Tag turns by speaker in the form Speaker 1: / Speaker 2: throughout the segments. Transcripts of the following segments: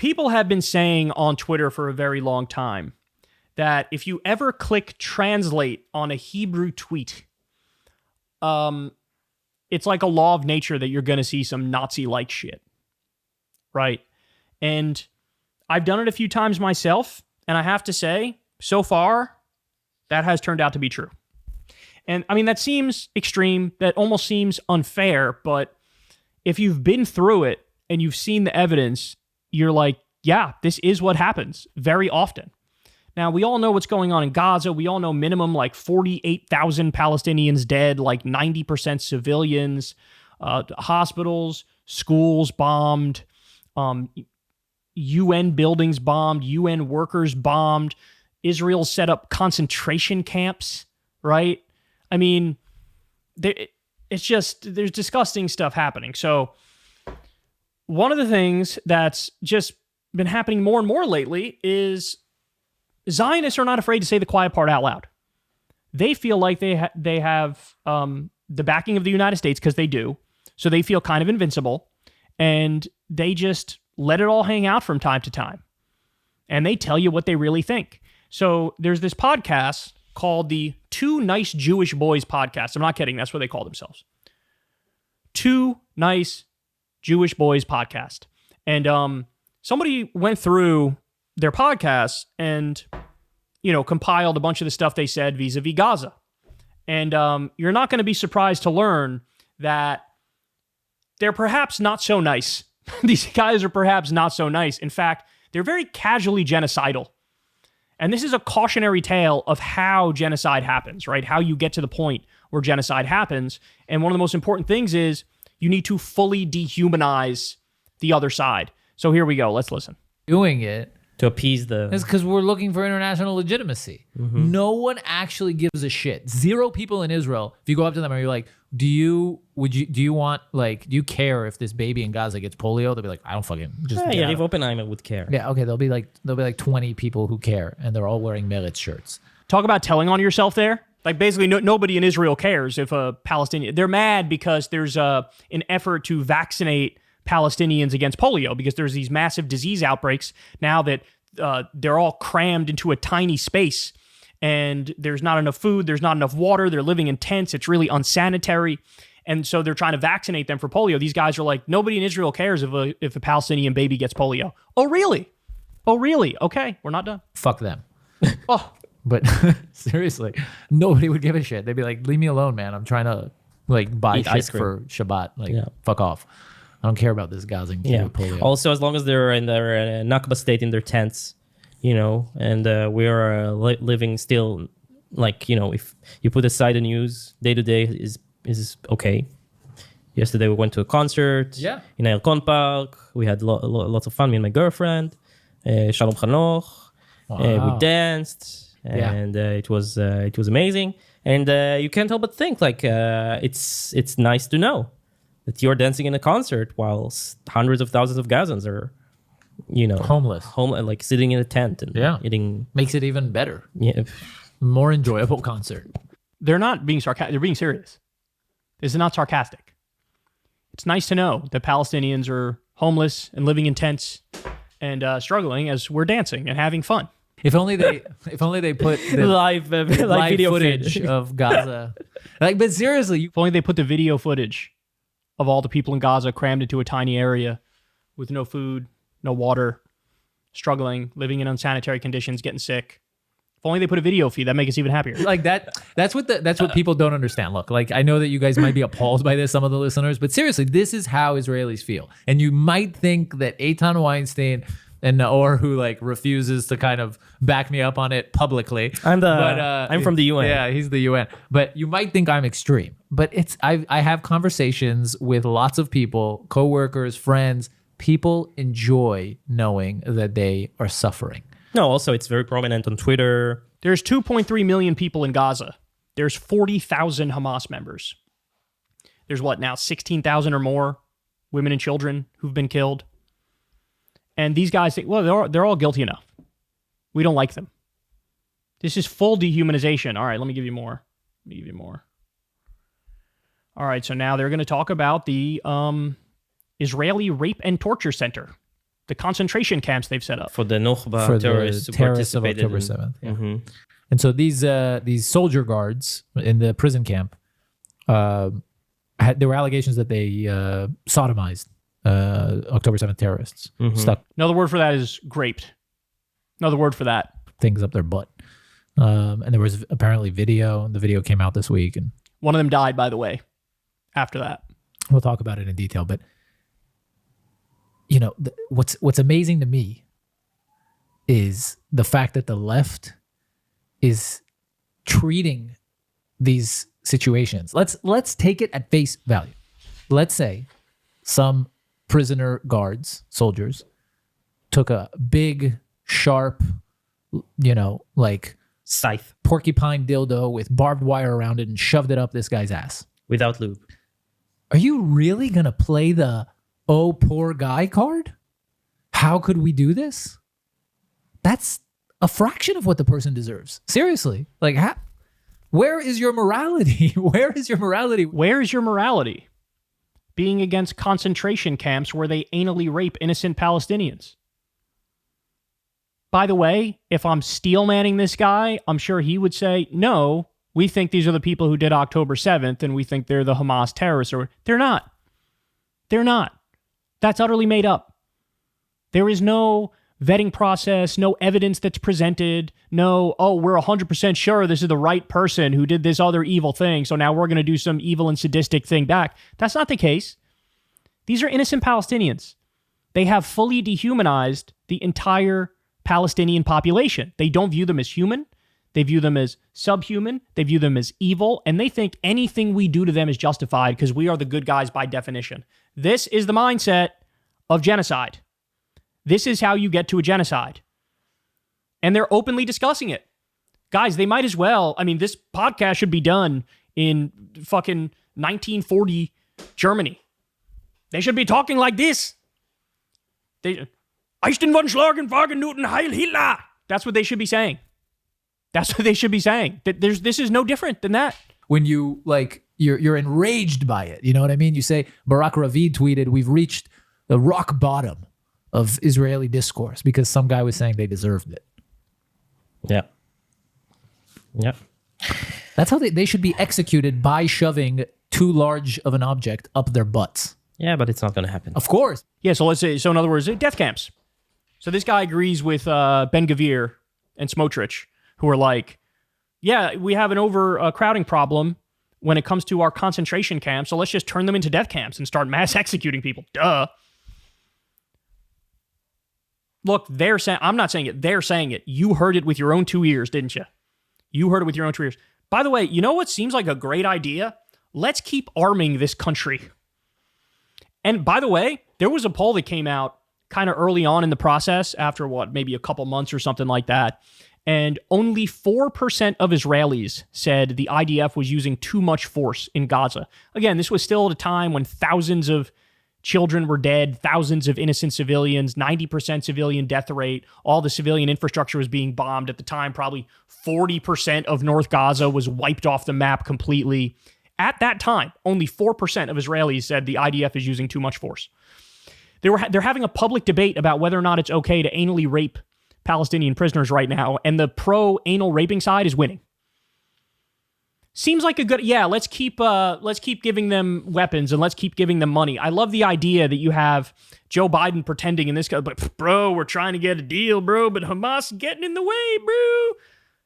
Speaker 1: people have been saying on Twitter for a very long time that if you ever click translate on a Hebrew tweet, it's like a law of nature that you're going to see some Nazi-like shit, right? And I've done it a few times myself, and I have to say, so far, that has turned out to be true. And I mean, that seems extreme, that almost seems unfair, but if you've been through it and you've seen the evidence, you're like, yeah, this is what happens very often. Now, we all know what's going on in Gaza. We all know minimum like 48,000 Palestinians dead, like 90% civilians, hospitals, schools bombed, UN buildings bombed, UN workers bombed. Israel set up concentration camps, right? I mean, it's just, there's disgusting stuff happening. So one of the things that's just been happening more and more lately is Zionists are not afraid to say the quiet part out loud. They feel like they have the backing of the United States, because they do. So they feel kind of invincible, and they just let it all hang out from time to time. And they tell you what they really think. So there's this podcast called the Two Nice Jewish Boys podcast. I'm not kidding. That's what they call themselves. Two Nice Jewish Boys podcast. And somebody went through their podcast and, compiled a bunch of the stuff they said vis-a-vis Gaza. And you're not going to be surprised to learn that they're perhaps not so nice. These guys are perhaps not so nice. In fact, they're very casually genocidal. And this is a cautionary tale of how genocide happens, right? How you get to the point where genocide happens. And one of the most important things is you need to fully dehumanize the other side. So here we go. Let's listen.
Speaker 2: Doing it
Speaker 3: to appease the...
Speaker 2: It's because we're looking for international legitimacy. Mm-hmm. No one actually gives a shit. Zero people in Israel, if you go up to them and you're like, do you care if this baby in Gaza gets polio? They'll be like, I don't fucking...
Speaker 3: if Oppenheimer would care.
Speaker 2: Yeah, okay, there'll be like 20 people who care, and they're all wearing Meretz shirts.
Speaker 1: Talk about telling on yourself there. Like, basically, nobody in Israel cares if a Palestinian... They're mad because there's an effort to vaccinate Palestinians against polio, because there's these massive disease outbreaks now that they're all crammed into a tiny space, and there's not enough food, there's not enough water, they're living in tents, it's really unsanitary, and so they're trying to vaccinate them for polio. These guys are like, nobody in Israel cares if a Palestinian baby gets polio. Oh, really? Okay, we're not done.
Speaker 2: Fuck them.
Speaker 1: Oh.
Speaker 2: But seriously, nobody would give a shit. They'd be like, leave me alone, man. I'm trying to buy shit for Shabbat. Fuck off. I don't care about this Gazan kid with polio.
Speaker 3: Also, as long as they're in their Nakba state in their tents, and we are living still, if you put aside the news, day to day is okay. Yesterday we went to a concert in Erkon Park. We had lots of fun, me and my girlfriend. Shalom Chanoch.
Speaker 2: Wow.
Speaker 3: We danced, and it was amazing. And you can't help but think it's nice to know that you're dancing in a concert while hundreds of thousands of Gazans are,
Speaker 2: homeless,
Speaker 3: like sitting in a tent and eating.
Speaker 2: Makes it even better.
Speaker 3: Yeah,
Speaker 2: more enjoyable concert.
Speaker 1: They're not being sarcastic. They're being serious. This is not sarcastic. It's nice to know that Palestinians are homeless and living in tents and struggling as we're dancing and having fun.
Speaker 2: If only they put the
Speaker 3: live video
Speaker 2: footage of Gaza. But seriously,
Speaker 1: if only they put the video footage of all the people in Gaza crammed into a tiny area with no food, no water, struggling, living in unsanitary conditions, getting sick. If only they put a video feed, that'd make us even happier.
Speaker 2: That's what people don't understand. Look, I know that you guys might be appalled by this, some of the listeners, but seriously, this is how Israelis feel. And you might think that Eitan Weinstein and Naor, who refuses to kind of back me up on it publicly.
Speaker 3: I'm from the UN.
Speaker 2: Yeah, he's the UN. But you might think I'm extreme. But I have conversations with lots of people, coworkers, friends. People enjoy knowing that they are suffering.
Speaker 3: No, also it's very prominent on Twitter.
Speaker 1: There's 2.3 million people in Gaza. There's 40,000 Hamas members. There's 16,000 or more women and children who've been killed. And these guys think, well, they're all guilty enough. We don't like them. This is full dehumanization. All right, let me give you more. All right, so now they're going to talk about the Israeli Rape and Torture Center the concentration camps they've set up.
Speaker 3: For the Nukhba
Speaker 2: For
Speaker 3: terrorists
Speaker 2: the
Speaker 3: who
Speaker 2: terrorists of
Speaker 3: participated
Speaker 2: October
Speaker 3: in-
Speaker 2: 7th. Yeah.
Speaker 3: Mhm.
Speaker 2: And so these soldier guards in the prison camp, there were allegations that they sodomized October 7th terrorists, stuck
Speaker 1: Another word for that is graped. Another word for that.
Speaker 2: things up their butt. And there was apparently video. The video came out this week, and
Speaker 1: One of them died, by the way, after that.
Speaker 2: we'll talk about it in detail. But you know, what's amazing to me is the fact that the left is treating these situations. Let's take it at face value. Let's say some prisoner guards, soldiers, took a big, sharp, like
Speaker 3: Scythe
Speaker 2: porcupine dildo with barbed wire around it and shoved it up this guy's ass.
Speaker 3: without lube.
Speaker 2: Are you really going to play the oh, poor guy card? How could we do this? That's a fraction of what the person deserves. Seriously. Like, where is your morality? Where is your morality?
Speaker 1: Where is your morality? Being against concentration camps where they anally rape innocent Palestinians. By the way, if I'm steel manning this guy, I'm sure he would say, no, we think these are the people who did October 7th and we think they're the Hamas terrorists. Or they're not. They're not. That's utterly made up. There is no vetting process, no evidence that's presented, no, oh, we're 100% sure this is the right person who did this other evil thing, so now we're going to do some evil and sadistic thing back. That's not the case. These are innocent Palestinians. They have fully dehumanized the entire Palestinian population. They don't view them as human. They view them as subhuman. They view them as evil, and they think anything we do to them is justified because we are the good guys by definition. This is the mindset of genocide. This is how you get to a genocide. And they're openly discussing it. Guys, they might as well. I mean, this podcast should be done in fucking 1940 Germany. They should be talking like this. Ich den von Schlagen, Wagen, Newton, Heil Hitler. That's what they should be saying. That's what they should be saying. This is no different than that.
Speaker 2: When you, you're enraged by it. You know what I mean? You say, Barack Ravid tweeted, we've reached the rock bottom of Israeli discourse because some guy was saying they deserved it.
Speaker 3: Yeah. Yeah.
Speaker 2: That's how they should be executed, by shoving too large of an object up their butts.
Speaker 3: Yeah, but it's not going to happen.
Speaker 2: Of course.
Speaker 1: Yeah, so let's say, in other words, death camps. So this guy agrees with Ben-Gvir and Smotrich, who are like, yeah, we have an overcrowding problem when it comes to our concentration camps, so let's just turn them into death camps and start mass executing people. Duh. Look, they're saying, I'm not saying it, they're saying it. You heard it with your own 2 ears, didn't you? You heard it with your own 2 ears. By the way, you know what seems like a great idea? Let's keep arming this country. And by the way, there was a poll that came out kind of early on in the process, after maybe a couple months or something like that. And only 4% of Israelis said the IDF was using too much force in Gaza. Again, this was still at a time when thousands of children were dead, thousands of innocent civilians, 90% civilian death rate. All the civilian infrastructure was being bombed. At the time, probably 40% of North Gaza was wiped off the map completely. At that time, only 4% of Israelis said the IDF is using too much force. They're having a public debate about whether or not it's okay to anally rape Palestinian prisoners right now, and the pro-anal raping side is winning. Seems like a good, let's keep giving them weapons and let's keep giving them money. I love the idea that you have Joe Biden pretending in this, but bro, we're trying to get a deal, bro, but Hamas is getting in the way, bro.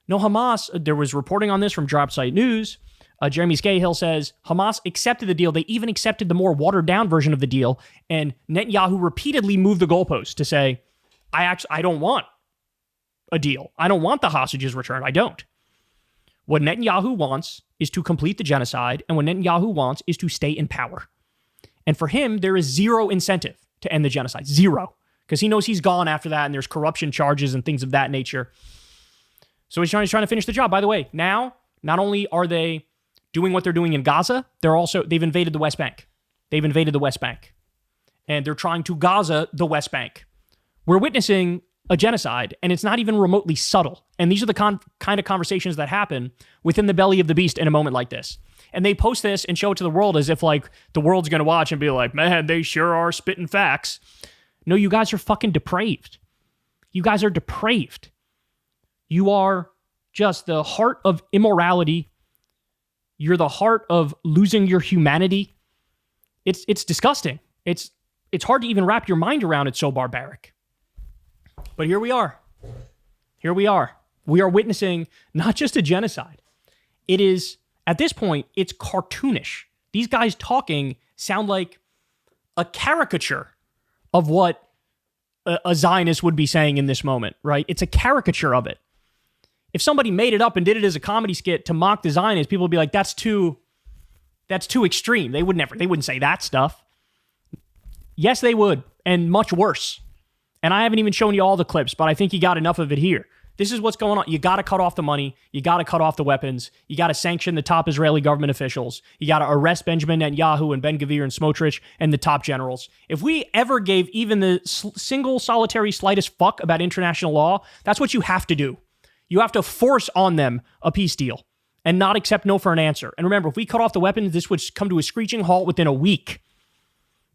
Speaker 1: No, Hamas, there was reporting on this from Dropsite News. Jeremy Scahill says Hamas accepted the deal. They even accepted the more watered down version of the deal. And Netanyahu repeatedly moved the goalpost to say, I don't want a deal. I don't want the hostages returned. I don't. What Netanyahu wants is to complete the genocide, and what Netanyahu wants is to stay in power. And for him, there is zero incentive to end the genocide. Zero. Because he knows he's gone after that, and there's corruption charges and things of that nature. So he's trying to finish the job. By the way, now, not only are they doing what they're doing in Gaza, they've invaded the West Bank. They've invaded the West Bank. And they're trying to Gaza the West Bank. We're witnessing a genocide, and it's not even remotely subtle. And these are the kind of conversations that happen within the belly of the beast in a moment like this. And they post this and show it to the world as if the world's going to watch and be like, man, they sure are spitting facts. No, you guys are fucking depraved. You guys are depraved. You are just the heart of immorality. You're the heart of losing your humanity. It's disgusting. It's hard to even wrap your mind around. It's so barbaric. But here we are. Here we are. We are witnessing not just a genocide. It is, at this point, it's cartoonish. These guys talking sound like a caricature of what a Zionist would be saying in this moment, right? It's a caricature of it. If somebody made it up and did it as a comedy skit to mock the Zionists, people would be like, that's too extreme. They wouldn't say that stuff. Yes, they would, and much worse. And I haven't even shown you all the clips, but I think you got enough of it here. This is what's going on. You got to cut off the money. You got to cut off the weapons. You got to sanction the top Israeli government officials. You got to arrest Benjamin Netanyahu and Ben-Gvir and Smotrich and the top generals. If we ever gave even the single solitary slightest fuck about international law, that's what you have to do. You have to force on them a peace deal and not accept no for an answer. And remember, if we cut off the weapons, this would come to a screeching halt within a week.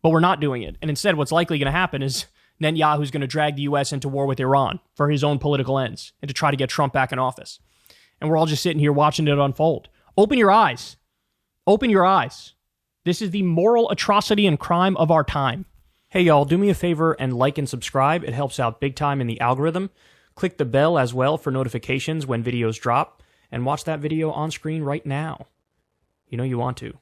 Speaker 1: But we're not doing it. And instead, what's likely going to happen is Netanyahu's going to drag the U.S. into war with Iran for his own political ends and to try to get Trump back in office. And we're all just sitting here watching it unfold. Open your eyes. Open your eyes. This is the moral atrocity and crime of our time. Hey, y'all, do me a favor and like and subscribe. It helps out big time in the algorithm. Click the bell as well for notifications when videos drop. And watch that video on screen right now. You know you want to.